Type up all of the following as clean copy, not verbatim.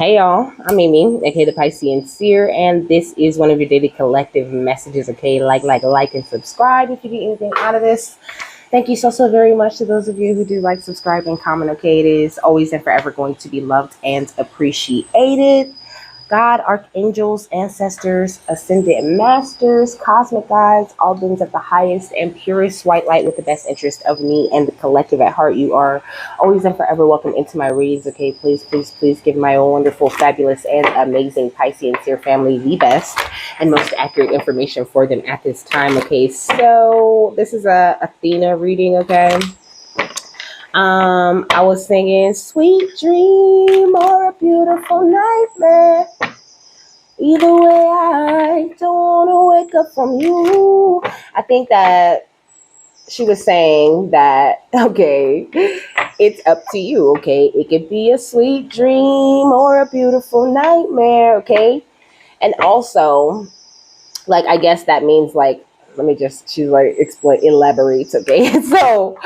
Hey y'all, I'm Amy, aka the Piscean Seer, and this is one of your daily collective messages. Okay, like, and subscribe if you get anything out of this. Thank you so very much to those of you who do like, subscribe, and comment. Okay, it is always and forever going to be loved and appreciated. God, archangels, ancestors, ascended masters, cosmic guides, all beings at the highest and purest white light with the best interest of me and the collective at heart. You are always and forever welcome into my reads. Okay, please give my own wonderful, fabulous, and amazing Piscean Seer family the best and most accurate information for them at this time. Okay, so this is a Athena reading. Okay. I was singing "Sweet Dream" or "A Beautiful Nightmare." Either way, I don't want to wake up from you. I think that she was saying that, okay, it's up to you, okay? It could be a sweet dream or a beautiful nightmare, okay? And also, like, I guess that means, like, let me just, she's like, elaborates, okay? So,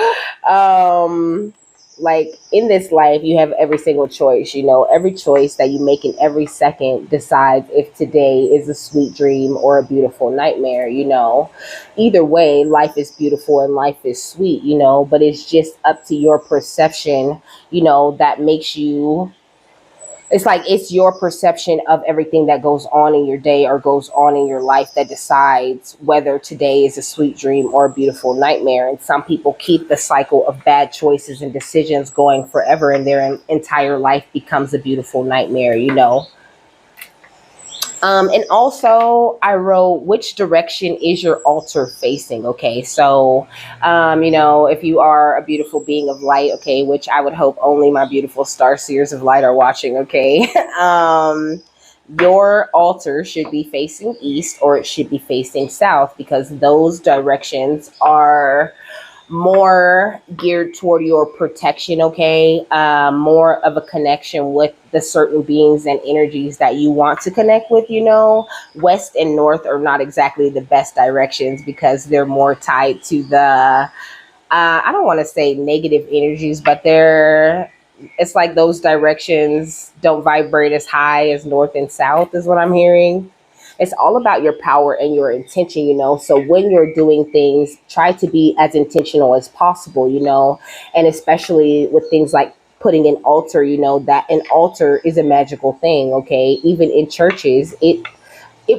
like in this life, you have every single choice, every choice that you make in every second decides if today is a sweet dream or a beautiful nightmare. Either way, life is beautiful and life is sweet, but it's just up to your perception, that makes you, it's like it's your perception of everything that goes on in your day or goes on in your life that decides whether today is a sweet dream or a beautiful nightmare. And some people keep the cycle of bad choices and decisions going forever, and their entire life becomes a beautiful nightmare. And also, I wrote, which direction is your altar facing? Okay, so, if you are a beautiful being of light, okay, which I would hope only my beautiful star seers of light are watching, okay, your altar should be facing east or it should be facing south, because those directions are more geared toward your protection, okay? More of a connection with the certain beings and energies that you want to connect with. West and north are not exactly the best directions because they're more tied to the, I don't want to say negative energies, but it's like those directions don't vibrate as high as north and south, is what I'm hearing. It's all about your power and your intention. So when you're doing things, try to be as intentional as possible. And especially with things like putting an altar, that an altar is a magical thing, okay? Even in churches, it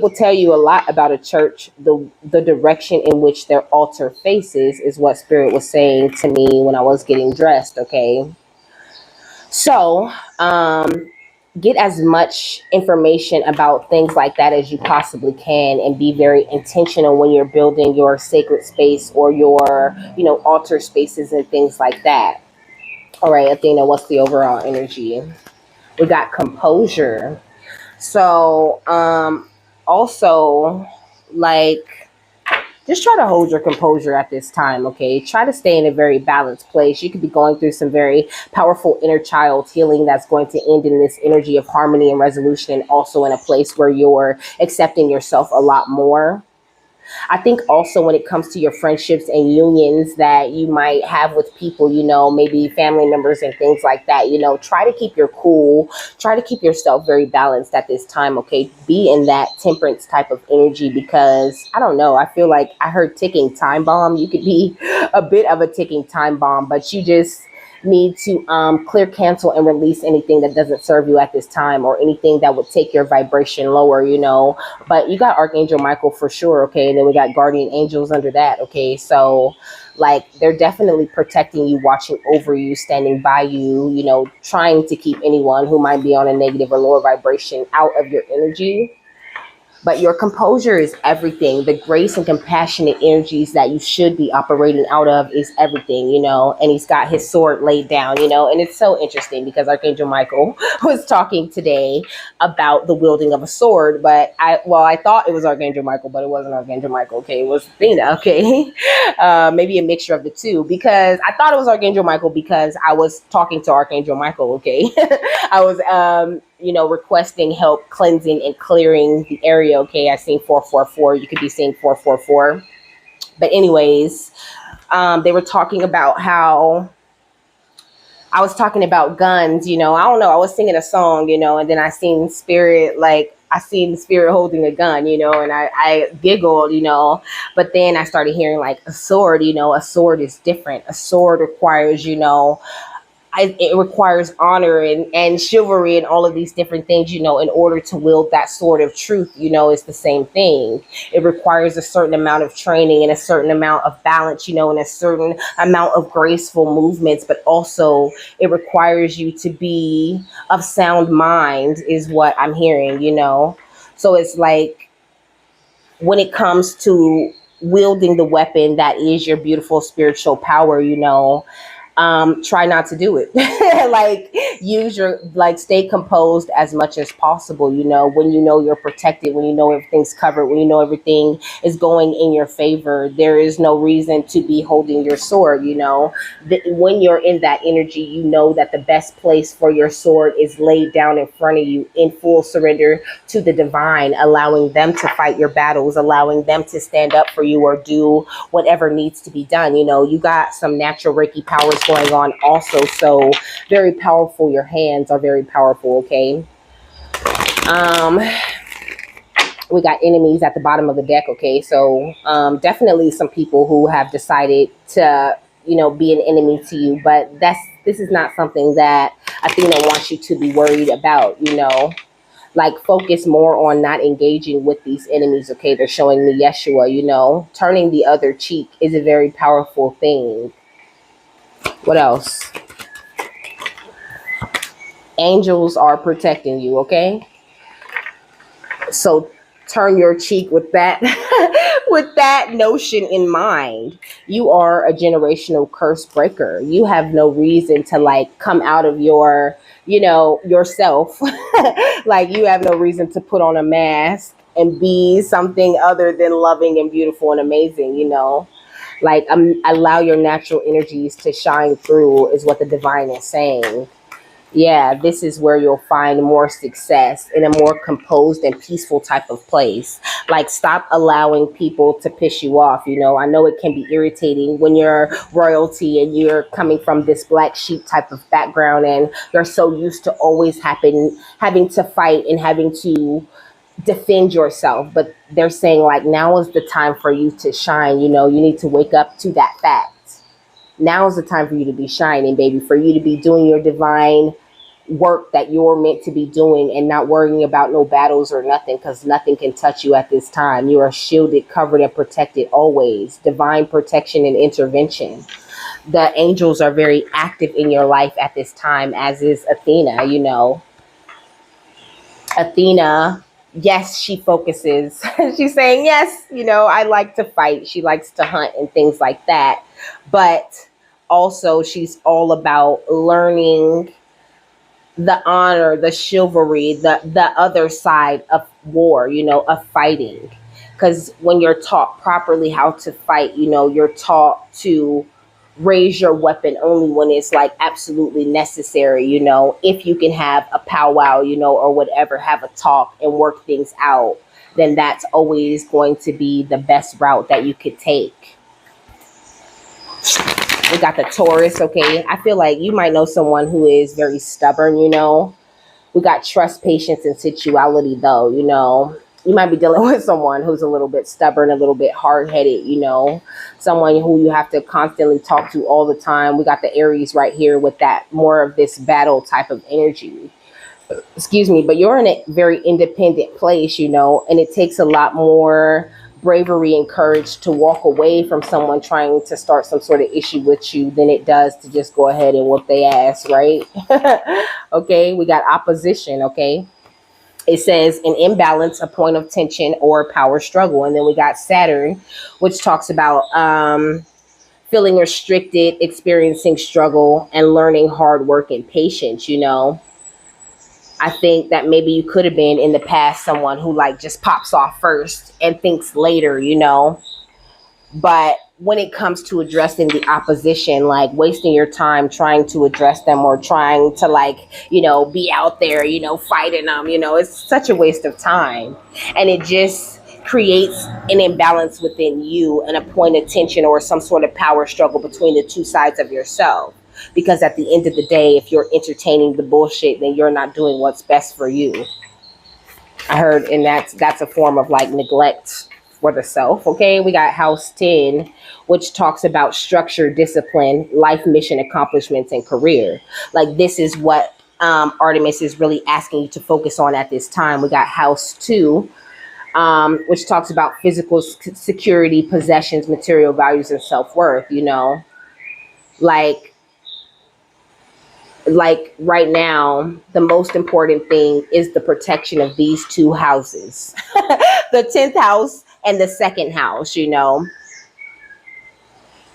will tell you a lot about a church. The direction in which their altar faces is what Spirit was saying to me when I was getting dressed, okay? So, get as much information about things like that as you possibly can, and be very intentional when you're building your sacred space or your, altar spaces and things like that. All right, Athena, what's the overall energy? We got composure. So, also, like, just try to hold your composure at this time, okay? Try to stay in a very balanced place. You could be going through some very powerful inner child healing that's going to end in this energy of harmony and resolution, and also in a place where you're accepting yourself a lot more. I think also when it comes to your friendships and unions that you might have with people, maybe family members and things like that, try to keep your cool, try to keep yourself very balanced at this time, okay? Be in that temperance type of energy, because I don't know, I feel like I heard ticking time bomb. You could be a bit of a ticking time bomb, but you just need to clear, cancel, and release anything that doesn't serve you at this time, or anything that would take your vibration lower. But you got Archangel Michael for sure, okay? And then we got guardian angels under that, okay? So, like, they're definitely protecting you, watching over you, standing by you, trying to keep anyone who might be on a negative or lower vibration out of your energy. But your composure is everything. The grace and compassionate energies that you should be operating out of is everything. And he's got his sword laid down. And it's so interesting because Archangel Michael was talking today about the wielding of a sword. But I thought it was Archangel Michael, but it wasn't Archangel Michael, okay? It was Athena, okay? Maybe a mixture of the two, because I thought it was Archangel Michael because I was talking to Archangel Michael, okay? I was, requesting help cleansing and clearing the area. Okay, I seen 444. You could be seeing 444. But anyways, they were talking about how I was talking about guns, I don't know. I was singing a song, and then I seen spirit holding a gun, and I giggled, but then I started hearing like a sword, a sword is different. A sword requires, it requires honor and chivalry and all of these different things, in order to wield that sword of truth, it's the same thing. It requires a certain amount of training and a certain amount of balance, and a certain amount of graceful movements, but also it requires you to be of sound mind, is what I'm hearing, So it's like when it comes to wielding the weapon that is your beautiful spiritual power, try not to do it. Like stay composed as much as possible, when you're protected, when everything's covered, when everything is going in your favor. There is no reason to be holding your sword, when you're in that energy, that the best place for your sword is laid down in front of you in full surrender to the divine, allowing them to fight your battles, allowing them to stand up for you or do whatever needs to be done. You got some natural Reiki powers going on also, so very powerful. Your hands are very powerful. Okay. um we got enemies at the bottom of the deck. Okay, so definitely some people who have decided to be an enemy to you, but this is not something that Athena wants you to be worried about. Like focus more on not engaging with these enemies. Okay, they're showing me Yeshua. Turning the other cheek is a very powerful thing. What else? Angels are protecting you. Okay, so turn your cheek with that with that notion in mind. You are a generational curse breaker. You have no reason to like come out of yourself. Like you have no reason to put on a mask and be something other than loving and beautiful and amazing. Like allow your natural energies to shine through, is what the divine is saying. Yeah, this is where you'll find more success in a more composed and peaceful type of place. Like, stop allowing people to piss you off. I know it can be irritating when you're royalty and you're coming from this black sheep type of background, and you're so used to always having to fight and having to defend yourself. But they're saying, like, now is the time for you to shine. You need to wake up to that fact. Now is the time for you to be shining, baby, for you to be doing your divine work that you're meant to be doing and not worrying about no battles or nothing, because nothing can touch you at this time. You are shielded, covered, and protected always. Divine protection and intervention. The angels are very active in your life at this time, as is Athena. Athena, yes, she focuses. She's saying, yes, I like to fight. She likes to hunt and things like that. But also, she's all about learning the honor, the chivalry, the other side of war, of fighting. Because when you're taught properly how to fight, you're taught to raise your weapon only when it's like absolutely necessary. If you can have a powwow, or whatever, have a talk and work things out, then that's always going to be the best route that you could take. We got the Taurus. Okay, I feel like you might know someone who is very stubborn. We got trust, patience, and sensuality, though. You might be dealing with someone who's a little bit stubborn, a little bit hard-headed. Someone who you have to constantly talk to all the time. We got the Aries right here with that more of this battle type of energy. Excuse me, but you're in a very independent place, and it takes a lot more bravery and courage to walk away from someone trying to start some sort of issue with you than it does to just go ahead and whoop their ass, right? Okay, we got opposition. Okay, it says an imbalance, a point of tension, or power struggle. And then we got Saturn, which talks about feeling restricted, experiencing struggle, and learning hard work and patience. I think that maybe you could have been in the past someone who like just pops off first and thinks later, But when it comes to addressing the opposition, like wasting your time trying to address them or trying to like, be out there, fighting them, it's such a waste of time. And it just creates an imbalance within you and a point of tension or some sort of power struggle between the two sides of yourself. Because at the end of the day, if you're entertaining the bullshit, then you're not doing what's best for you. I heard, and that's a form of like neglect for the self. Okay, we got house 10, which talks about structure, discipline, life mission, accomplishments, and career. Like this is what Artemis is really asking you to focus on at this time. We got house 2, which talks about physical security, possessions, material values, and self-worth. Like right now, the most important thing is the protection of these two houses, the 10th house and the second house.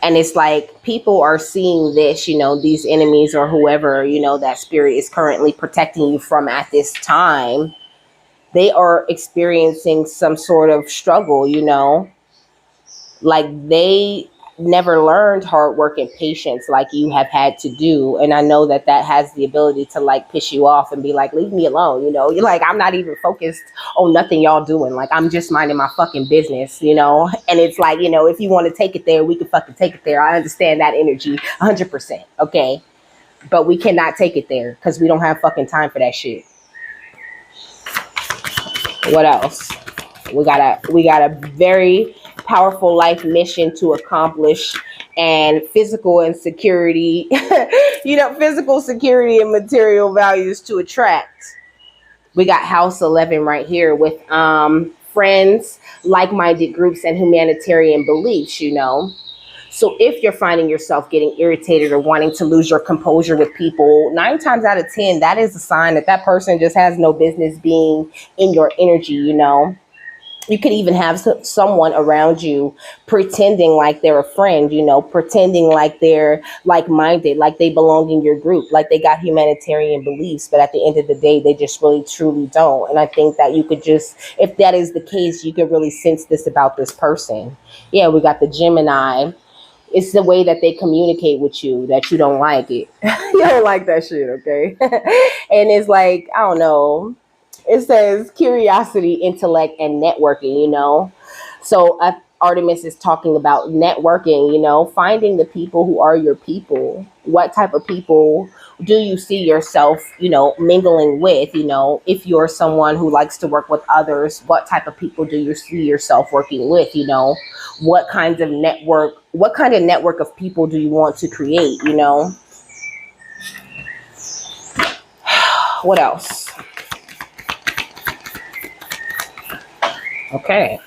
And it's like people are seeing this, these enemies or whoever, that spirit is currently protecting you from at this time. They are experiencing some sort of struggle, like they never learned hard work and patience like you have had to do. And I know that has the ability to like piss you off and be like, leave me alone. You're like, I'm not even focused on nothing y'all doing. Like, I'm just minding my fucking business, and it's like, if you want to take it there, we can fucking take it there. I understand that energy 100%. Okay. But we cannot take it there because we don't have fucking time for that shit. What else? We got a very powerful life mission to accomplish, and physical and security, physical security and material values to attract. We got house 11 right here with friends, like-minded groups, and humanitarian beliefs. So if you're finding yourself getting irritated or wanting to lose your composure with people, 9 times out of 10, that is a sign that person just has no business being in your energy. You could even have someone around you pretending like they're a friend, pretending like they're like-minded, like they belong in your group, like they got humanitarian beliefs. But at the end of the day, they just really, truly don't. And I think that you could just, if that is the case, you could really sense this about this person. Yeah, we got the Gemini. It's the way that they communicate with you that you don't like it. You don't like that shit, okay? And it's like, I don't know. It says curiosity, intellect, and networking, So Artemis is talking about networking, finding the people who are your people. What type of people do you see yourself, mingling with? If you're someone who likes to work with others, what type of people do you see yourself working with? What kind of network of people do you want to create? What else? Okay,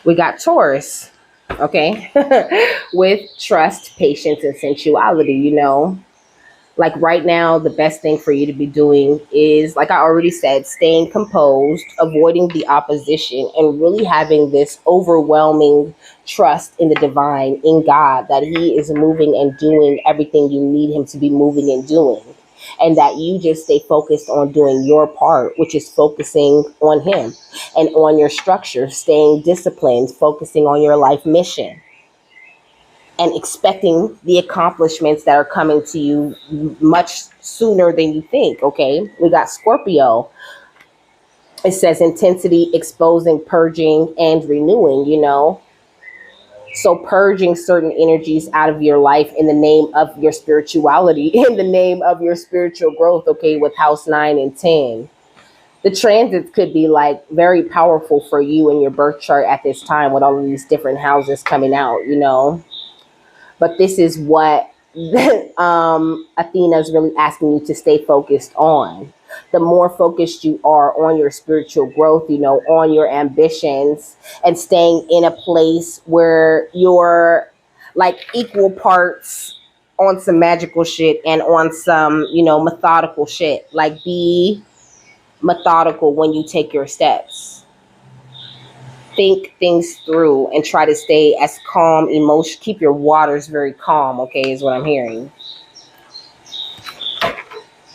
we got Taurus, okay, with trust, patience, and sensuality. Like right now, the best thing for you to be doing is, like I already said, staying composed, avoiding the opposition, and really having this overwhelming trust in the divine, in God, that he is moving and doing everything you need him to be moving and doing. And that you just stay focused on doing your part, which is focusing on him and on your structure, staying disciplined, focusing on your life mission, and expecting the accomplishments that are coming to you much sooner than you think. Okay, we got Scorpio. It says intensity, exposing, purging, and renewing. So purging certain energies out of your life in the name of your spirituality, in the name of your spiritual growth, okay, with house 9 and 10. The transits could be like very powerful for you in your birth chart at this time with all of these different houses coming out, But this is what Athena is really asking you to stay focused on. The more focused you are on your spiritual growth, on your ambitions, and staying in a place where you're like equal parts on some magical shit and on some, methodical shit. Like be methodical when you take your steps. Think things through and try to stay as calm, keep your waters very calm, okay, is what I'm hearing.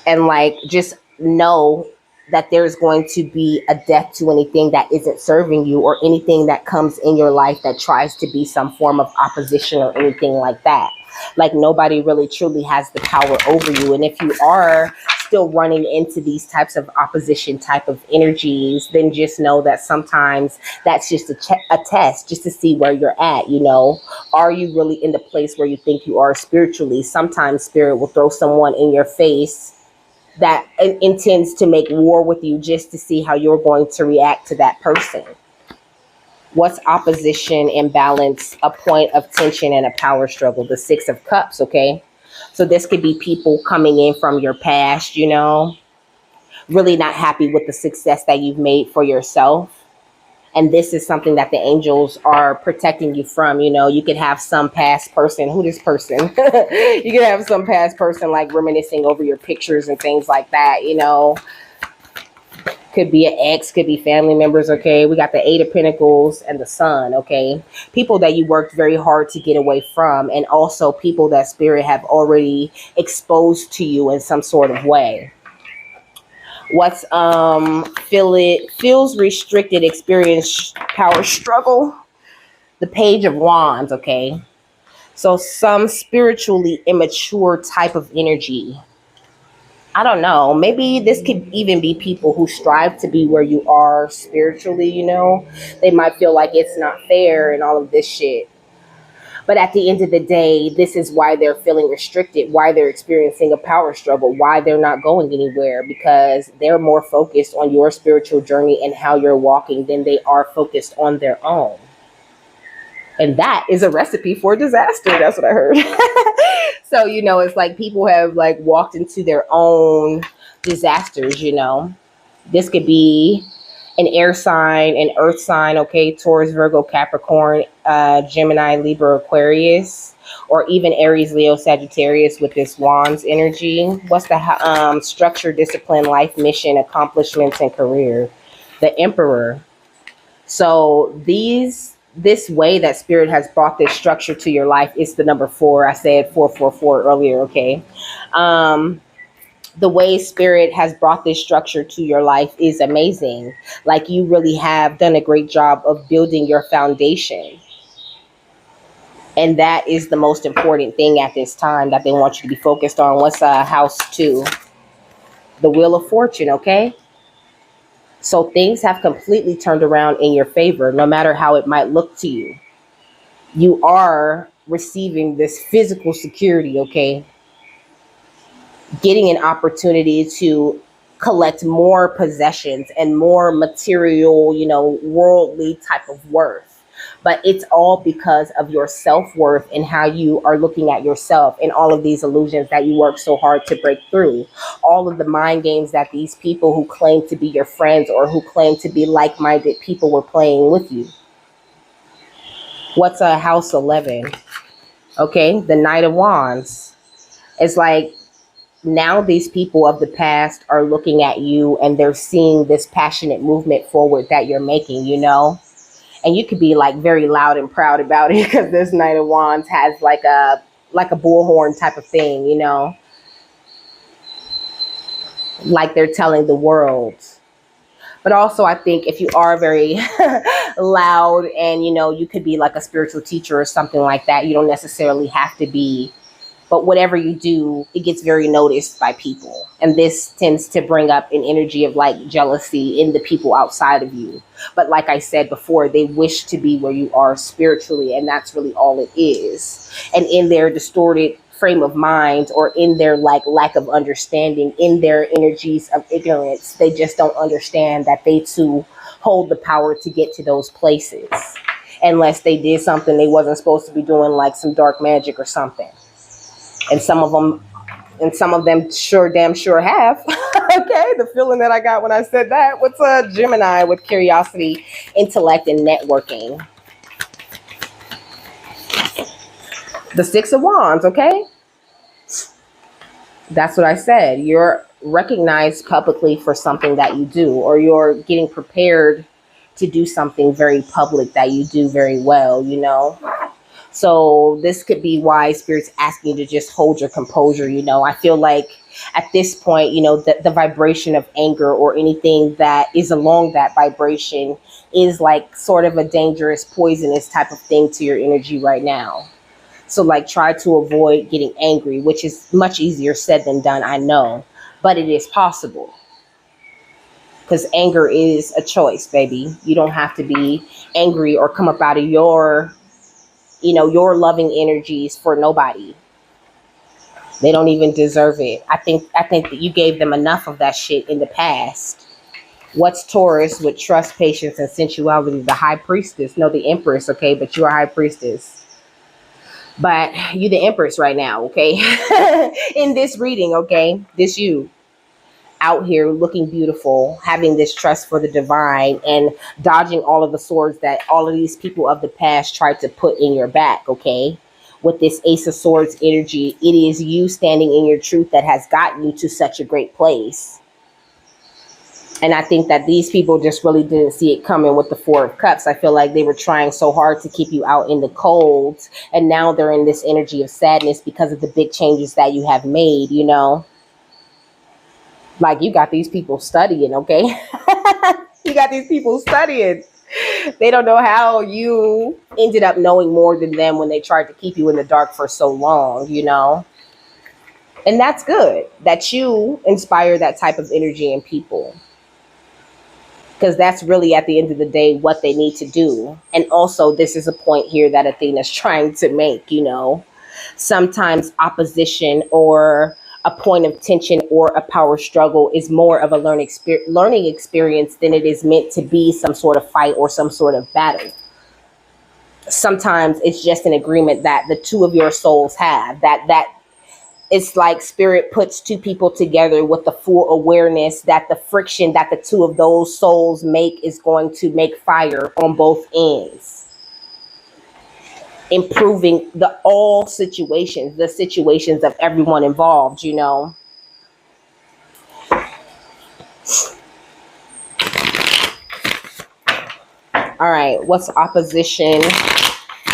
And like just know that there's going to be a death to anything that isn't serving you, or anything that comes in your life that tries to be some form of opposition or anything like that. Like nobody really truly has the power over you. And if you are still running into these types of opposition type of energies, then just know that sometimes that's just a test just to see where you're at. Are you really in the place where you think you are spiritually? Sometimes spirit will throw someone in your face that intends to make war with you just to see how you're going to react to that person. What's opposition, imbalance, a point of tension, and a power struggle? The Six of Cups, okay? So this could be people coming in from your past, really not happy with the success that you've made for yourself. And this is something that the angels are protecting you from. You could have some past person, who this person? You could have some past person like reminiscing over your pictures and things like that, Could be an ex, could be family members, okay? We got the Eight of Pentacles and the Sun, okay? People that you worked very hard to get away from, and also people that spirit have already exposed to you in some sort of way. What's feels restricted, experience power struggle? The Page of Wands, okay? So some spiritually immature type of energy. I don't know. Maybe this could even be people who strive to be where you are spiritually, They might feel like it's not fair and all of this shit. But at the end of the day, this is why they're feeling restricted, why they're experiencing a power struggle, why they're not going anywhere, because they're more focused on your spiritual journey and how you're walking than they are focused on their own. And that is a recipe for disaster. That's what I heard. So, it's like people have like walked into their own disasters, This could be an air sign, an earth sign, okay? Taurus, Virgo, Capricorn, Gemini, Libra, Aquarius, or even Aries, Leo, Sagittarius with this Wands energy. What's the structure, discipline, life mission, accomplishments, and career? The Emperor. So this way that spirit has brought this structure to your life is the number 4. I said 444 earlier, okay? The way spirit has brought this structure to your life is amazing. Like you really have done a great job of building your foundation. And that is the most important thing at this time that they want you to be focused on. What's house 2? The Wheel of Fortune, okay? So things have completely turned around in your favor, no matter how it might look to you. You are receiving this physical security, okay? Getting an opportunity to collect more possessions and more material, worldly type of worth. But it's all because of your self-worth and how you are looking at yourself and all of these illusions that you work so hard to break through. All of the mind games that these people who claim to be your friends or who claim to be like-minded people were playing with you. What's a house 11? Okay, the Knight of Wands. It's like now these people of the past are looking at you and they're seeing this passionate movement forward that you're making, And you could be like very loud and proud about it because this Knight of Wands has like a bullhorn type of thing, Like they're telling the world. But also I think if you are very loud and, you could be like a spiritual teacher or something like that. You don't necessarily have to be. But whatever you do, it gets very noticed by people. And this tends to bring up an energy of like jealousy in the people outside of you. But like I said before, they wish to be where you are spiritually. And that's really all it is. And in their distorted frame of mind or in their like lack of understanding, in their energies of ignorance, they just don't understand that they too hold the power to get to those places. Unless they did something they wasn't supposed to be doing, like some dark magic or something. And some of them damn sure have. Okay, the feeling that I got when I said that. What's a Gemini with curiosity, intellect, and networking? The Six of Wands, okay? That's what I said. You're recognized publicly for something that you do, or you're getting prepared to do something very public that you do very well, So this could be why Spirit's asking you to just hold your composure. I feel like at this point, the vibration of anger or anything that is along that vibration is like sort of a dangerous, poisonous type of thing to your energy right now. So like try to avoid getting angry, which is much easier said than done, I know. but it is possible because anger is a choice, baby. You don't have to be angry or come up out of your, your loving energies for nobody. They don't even deserve it. I think that you gave them enough of that shit in the past. What's Taurus with trust, patience, and sensuality? The high priestess. No, the empress, okay? But you're a high priestess. But you the empress right now, okay? In this reading, okay? This you out here looking beautiful, having this trust for the divine, and dodging all of the swords that all of these people of the past tried to put in your back, okay? With this Ace of Swords energy, it is you standing in your truth that has gotten you to such a great place. And I think that these people just really didn't see it coming with the Four of Cups. I feel like they were trying so hard to keep you out in the cold. And now they're in this energy of sadness because of the big changes that you have made, Like you got these people studying, okay? You got these people studying. They don't know how you ended up knowing more than them when they tried to keep you in the dark for so long. And that's good that you inspire that type of energy in people. Because that's really at the end of the day what they need to do. And also, this is a point here that Athena's trying to make. Sometimes opposition or a point of tension or a power struggle is more of a learning experience than it is meant to be some sort of fight or some sort of battle. Sometimes it's just an agreement that the two of your souls have, that it's like spirit puts two people together with the full awareness that the friction that the two of those souls make is going to make fire on both ends, improving the situations of everyone involved. All right, what's opposition?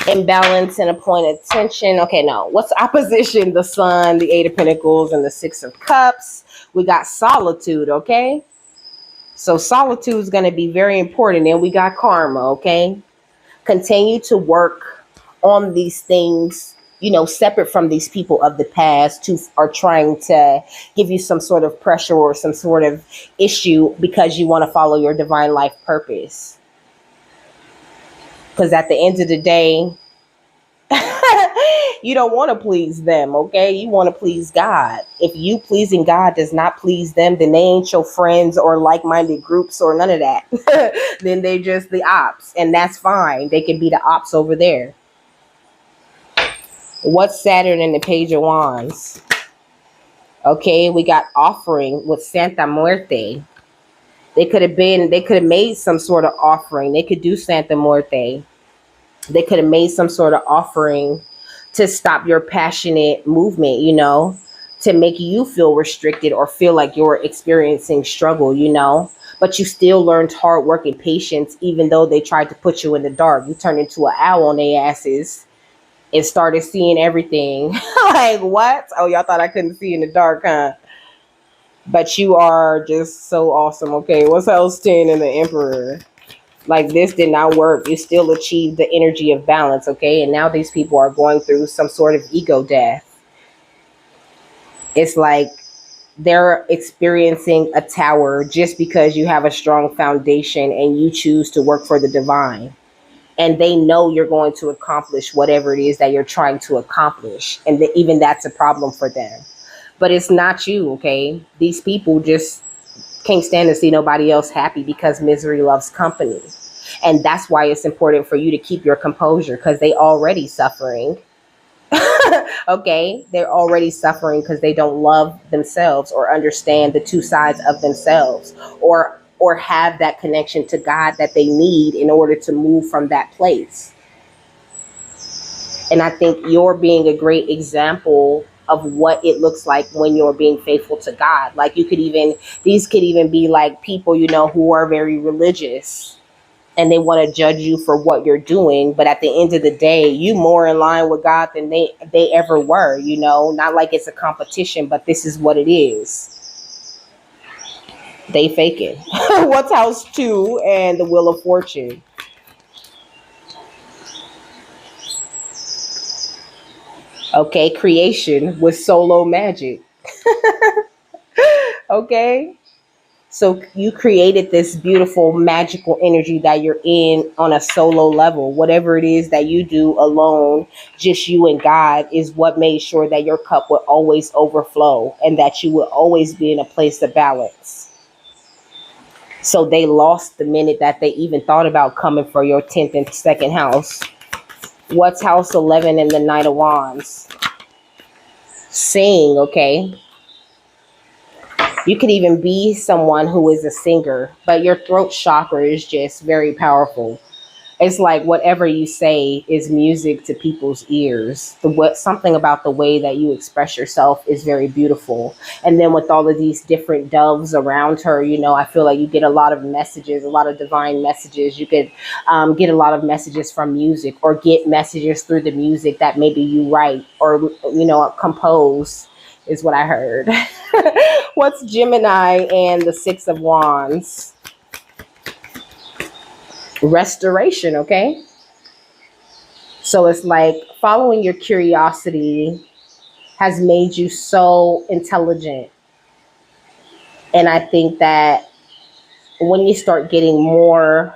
Imbalance and a point of tension. Okay, no. What's opposition? The Sun, the Eight of Pentacles, and the Six of Cups. We got solitude, okay? So solitude is going to be very important. And we got karma, okay? Continue to work on these things, separate from these people of the past who are trying to give you some sort of pressure or some sort of issue because you want to follow your divine life purpose. Because at the end of the day, you don't want to please them, okay? You want to please God. If you pleasing God does not please them, then they ain't your friends or like-minded groups or none of that. Then they just the ops, and that's fine. They can be the ops over there. What's Saturn and the Page of Wands? Okay, we got offering with Santa Muerte. They could have made some sort of offering. They could do Santa Muerte. They could have made some sort of offering to stop your passionate movement, to make you feel restricted or feel like you're experiencing struggle. But you still learned hard work and patience, even though they tried to put you in the dark. You turned into an owl on their asses and started seeing everything. Like, what? Oh, y'all thought I couldn't see in the dark, huh? But you are just so awesome. Okay, what's else 10 and the Emperor? Like, this did not work. You still achieved the energy of balance, okay? And now these people are going through some sort of ego death. It's like they're experiencing a tower just because you have a strong foundation and you choose to work for the divine. And they know you're going to accomplish whatever it is that you're trying to accomplish. And even that's a problem for them. But it's not you, okay? These people just can't stand to see nobody else happy because misery loves company. And that's why it's important for you to keep your composure, because they already suffering. Okay, they're already suffering because they don't love themselves or understand the two sides of themselves, or have that connection to God that they need in order to move from that place. And I think you're being a great example of what it looks like when you're being faithful to God. Like, these could even be like people, who are very religious and they want to judge you for what you're doing. But at the end of the day, you more in line with God than they ever were, not like it's a competition, but this is what it is. They faking. What's house 2 and the Wheel of Fortune? Okay, creation with solo magic. Okay. So you created this beautiful magical energy that you're in on a solo level. Whatever it is that you do alone, just you and God, is what made sure that your cup would always overflow and that you would always be in a place of balance. So they lost the minute that they even thought about coming for your 10th and second house. What's house 11 in the Knight of Wands? Sing, okay? You could even be someone who is a singer, but your throat chakra is just very powerful. It's like whatever you say is music to people's ears. Something about the way that you express yourself is very beautiful. And then with all of these different doves around her, I feel like you get a lot of messages, a lot of divine messages. You could get a lot of messages from music, or get messages through the music that maybe you write or compose, is what I heard. What's Gemini and the Six of Wands? Restoration, okay? So it's like following your curiosity has made you so intelligent. And I think that when you start getting more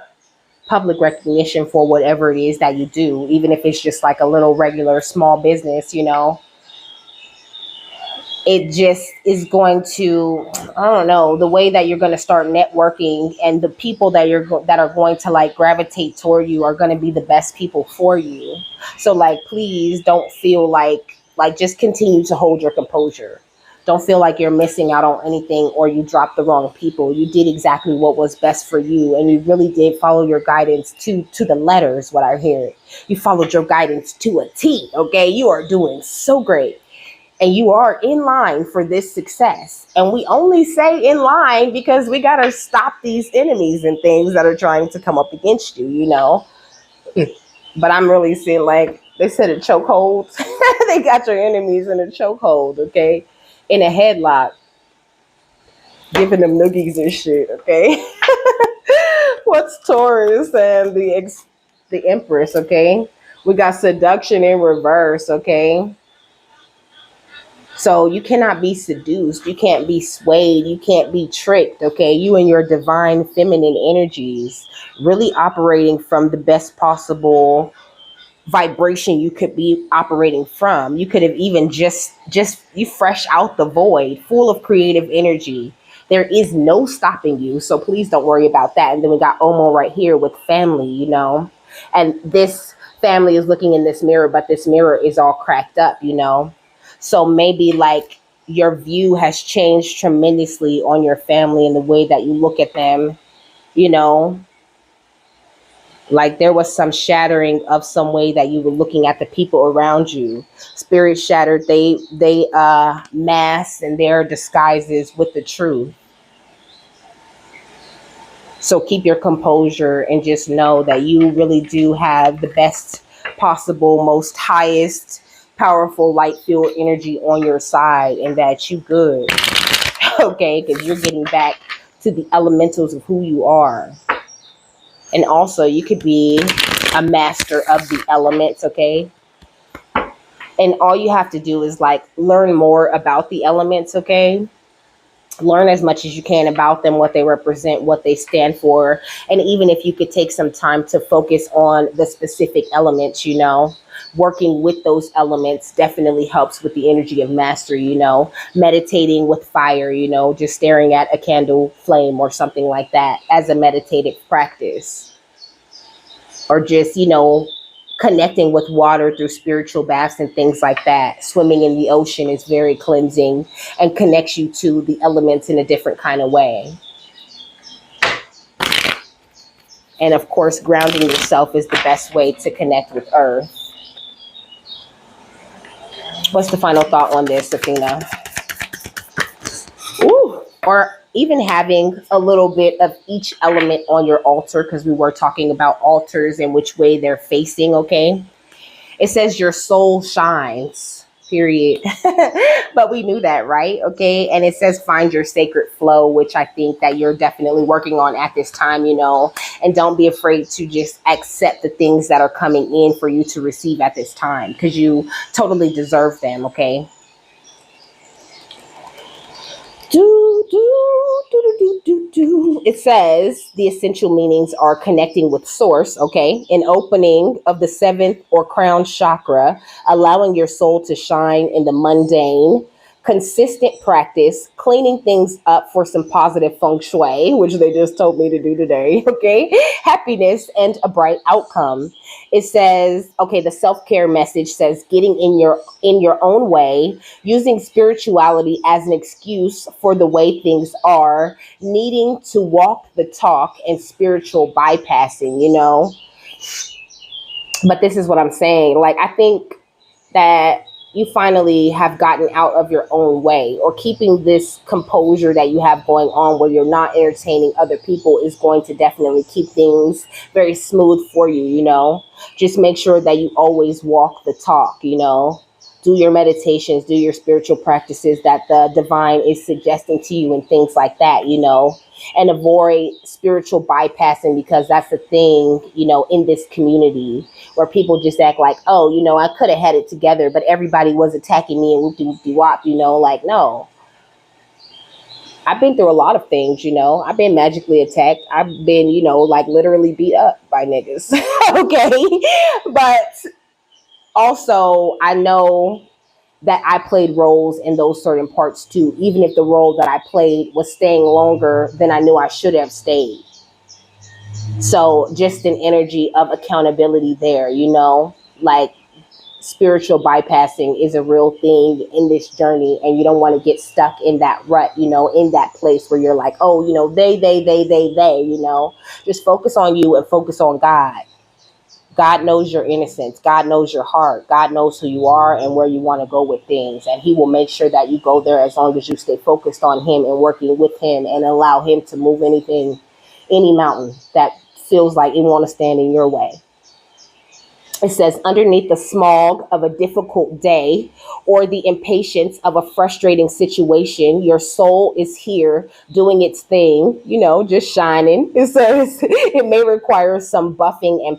public recognition for whatever it is that you do, even if it's just like a little regular small business, it just is going to, I don't know, the way that you're going to start networking, and the people that that are going to like gravitate toward you are going to be the best people for you. So like, please don't feel like just continue to hold your composure. Don't feel like you're missing out on anything or you dropped the wrong people. You did exactly what was best for you, and you really did follow your guidance to the letters. What I hear, you followed your guidance to a T. Okay, you are doing so great. And you are in line for this success. And we only say in line because we got to stop these enemies and things that are trying to come up against you. But I'm really seeing, like they said, a chokehold. They got your enemies in a chokehold, okay? In a headlock, giving them noogies and shit, okay? What's Taurus and the Empress, okay? We got seduction in reverse, okay? So you cannot be seduced. You can't be swayed. You can't be tricked. Okay. You and your divine feminine energies really operating from the best possible vibration you could be operating from. You could have even just you fresh out the void, full of creative energy. There is no stopping you. So please don't worry about that. And then we got Omo right here with family. And this family is looking in this mirror, but this mirror is all cracked up. So maybe like your view has changed tremendously on your family and the way that you look at them, you know, like there was some shattering of some way that you were looking at the people around you. Spirit shattered, they mask and their disguises with the truth. So keep your composure and just know that you really do have the best possible, most highest powerful light field energy on your side, and that you good. Okay, because you're getting back to the elementals of who you are. And also you could be a master of the elements, okay? And all you have to do is like learn more about the elements, okay? Learn as much as you can about them, what they represent, what they stand for. And even if you could take some time to focus on the specific elements, working with those elements definitely helps with the energy of mastery. Meditating with fire, just staring at a candle flame or something like that as a meditative practice. Or just, connecting with water through spiritual baths and things like that. Swimming in the ocean is very cleansing and connects you to the elements in a different kind of way. And of course, grounding yourself is the best way to connect with Earth. What's the final thought on this, Athena? Ooh, or even having a little bit of each element on your altar, because we were talking about altars and which way they're facing, okay? It says your soul shines, period. But we knew that, right? Okay. And it says find your sacred flow, which I think that you're definitely working on at this time, and don't be afraid to just accept the things that are coming in for you to receive at this time, because you totally deserve them. Okay. It says the essential meanings are connecting with source, okay, an opening of the seventh or crown chakra, allowing your soul to shine in the mundane, consistent practice, cleaning things up for some positive feng shui, which they just told me to do today, okay, happiness and a bright outcome. It says, okay, the self-care message says getting in your own way, using spirituality as an excuse for the way things are, needing to walk the talk, and spiritual bypassing, But this is what I'm saying. Like, I think that you finally have gotten out of your own way, or keeping this composure that you have going on where you're not entertaining other people is going to definitely keep things very smooth for you, Just make sure that you always walk the talk, Do your meditations, do your spiritual practices that the divine is suggesting to you and things like that, and avoid spiritual bypassing, because that's the thing, in this community where people just act like, oh, I could have had it together, but everybody was attacking me and whoop-de-whoop-de-wop, like, no. I've been through a lot of things, I've been magically attacked. I've been, like literally beat up by niggas. Okay. But also, I know that I played roles in those certain parts too, even if the role that I played was staying longer than I knew I should have stayed. So just an energy of accountability there, like spiritual bypassing is a real thing in this journey, and you don't want to get stuck in that rut, in that place where you're like, oh, they, just focus on you and focus on God. God knows your innocence. God knows your heart. God knows who you are and where you want to go with things. And he will make sure that you go there as long as you stay focused on him and working with him and allow him to move any mountain that feels like it want to stand in your way. It says, underneath the smog of a difficult day or the impatience of a frustrating situation, your soul is here doing its thing, just shining. It says it may require some buffing and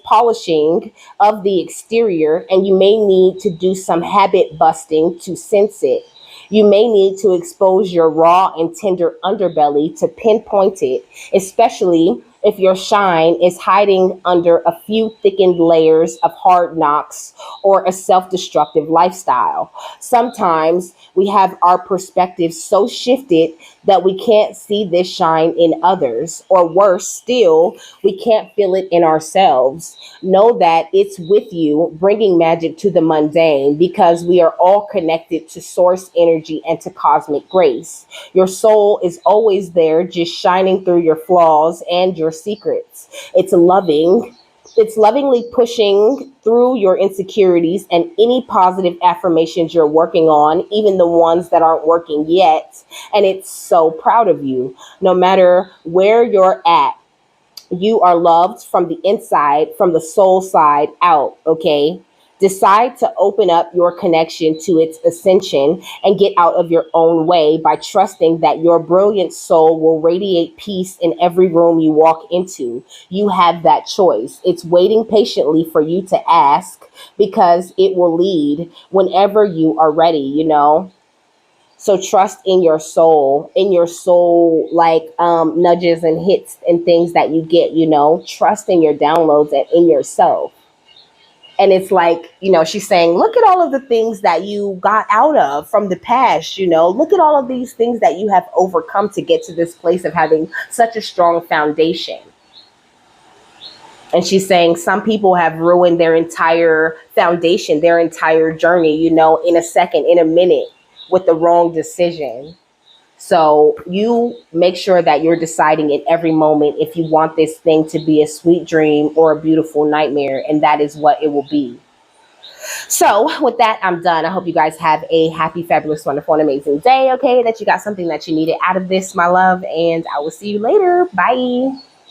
polishing of the exterior, and you may need to do some habit busting to sense it. You may need to expose your raw and tender underbelly to pinpoint it, especially if your shine is hiding under a few thickened layers of hard knocks or a self-destructive lifestyle. Sometimes we have our perspective so shifted that we can't see this shine in others, or worse still, we can't feel it in ourselves. Know that it's with you, bringing magic to the mundane, because we are all connected to source energy and to cosmic grace. Your soul is always there, just shining through your flaws and your secrets. It's lovingly pushing through your insecurities and any positive affirmations you're working on, even the ones that aren't working yet. And it's so proud of you. No matter where you're at, you are loved from the inside, from the soul side out, okay? Decide to open up your connection to its ascension and get out of your own way by trusting that your brilliant soul will radiate peace in every room you walk into. You have that choice. It's waiting patiently for you to ask, because it will lead whenever you are ready. So trust in your soul, like nudges and hits and things that you get, trust in your downloads and in yourself. And it's like, she's saying, look at all of the things that you got out of from the past, look at all of these things that you have overcome to get to this place of having such a strong foundation. And she's saying some people have ruined their entire foundation, their entire journey, in a second, in a minute, with the wrong decision. So you make sure that you're deciding in every moment if you want this thing to be a sweet dream or a beautiful nightmare, and that is what it will be. So with that, I'm done. I hope you guys have a happy, fabulous, wonderful, and amazing day, okay? That you got something that you needed out of this, my love, and I will see you later. Bye.